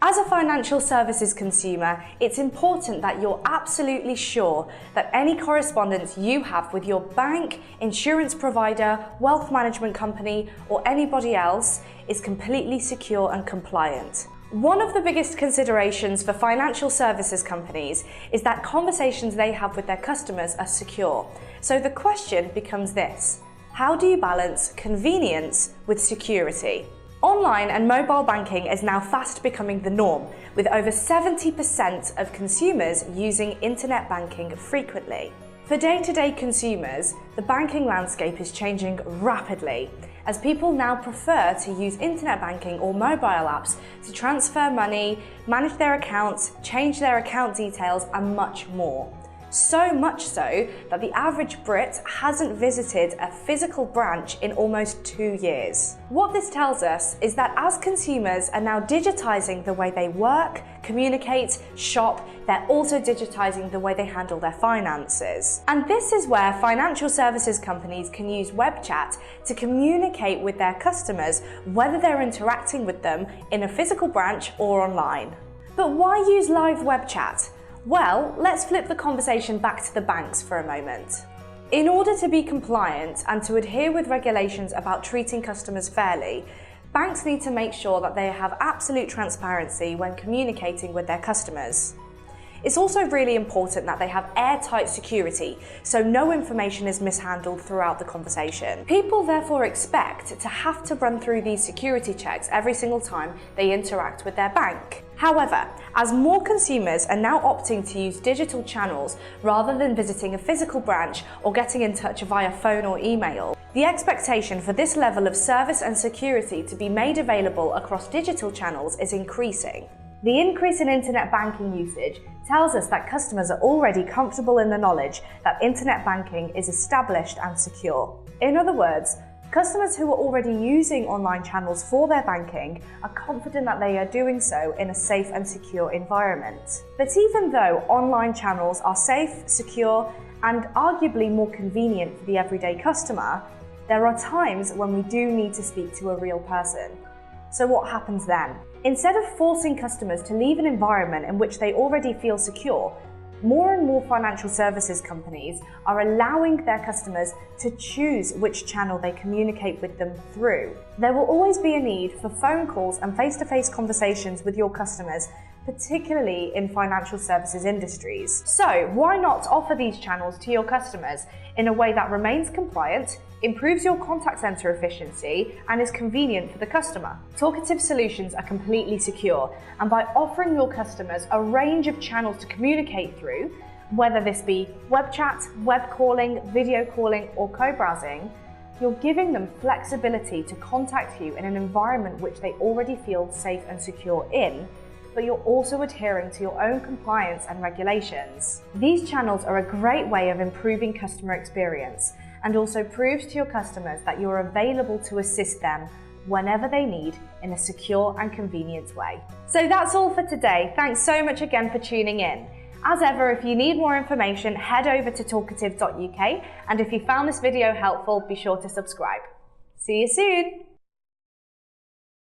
As a financial services consumer, it's important that you're absolutely sure that any correspondence you have with your bank, insurance provider, wealth management company, or anybody else is completely secure and compliant. One of the biggest considerations for financial services companies is that conversations they have with their customers are secure. So the question becomes this: how do you balance convenience with security? Online and mobile banking is now fast becoming the norm, with over 70% of consumers using internet banking frequently. For day-to-day consumers, the banking landscape is changing rapidly, as people now prefer to use internet banking or mobile apps to transfer money, manage their accounts, change their account details, and much more. So much so that the average Brit hasn't visited a physical branch in almost 2 years. What this tells us is that as consumers are now digitising the way they work, communicate, shop, they're also digitising the way they handle their finances. And this is where financial services companies can use web chat to communicate with their customers, whether they're interacting with them in a physical branch or online. But why use live web chat? Well, let's flip the conversation back to the banks for a moment. In order to be compliant and to adhere with regulations about treating customers fairly, banks need to make sure that they have absolute transparency when communicating with their customers. It's also really important that they have airtight security, so no information is mishandled throughout the conversation. People therefore expect to have to run through these security checks every single time they interact with their bank. However, as more consumers are now opting to use digital channels rather than visiting a physical branch or getting in touch via phone or email, the expectation for this level of service and security to be made available across digital channels is increasing. The increase in internet banking usage tells us that customers are already comfortable in the knowledge that internet banking is established and secure. In other words, customers who are already using online channels for their banking are confident that they are doing so in a safe and secure environment. But even though online channels are safe, secure, and arguably more convenient for the everyday customer, there are times when we do need to speak to a real person. So what happens then? Instead of forcing customers to leave an environment in which they already feel secure, more and more financial services companies are allowing their customers to choose which channel they communicate with them through. There will always be a need for phone calls and face-to-face conversations with your customers, particularly in financial services industries. So why not offer these channels to your customers in a way that remains compliant, improves your contact center efficiency, and is convenient for the customer? Talkative solutions are completely secure, and by offering your customers a range of channels to communicate through, whether this be web chat, web calling, video calling, or co-browsing, you're giving them flexibility to contact you in an environment which they already feel safe and secure in, but you're also adhering to your own compliance and regulations. These channels are a great way of improving customer experience and also proves to your customers that you're available to assist them whenever they need in a secure and convenient way. So that's all for today. Thanks so much again for tuning in. As ever, if you need more information, head over to talkative.uk, and if you found this video helpful, be sure to subscribe. See you soon!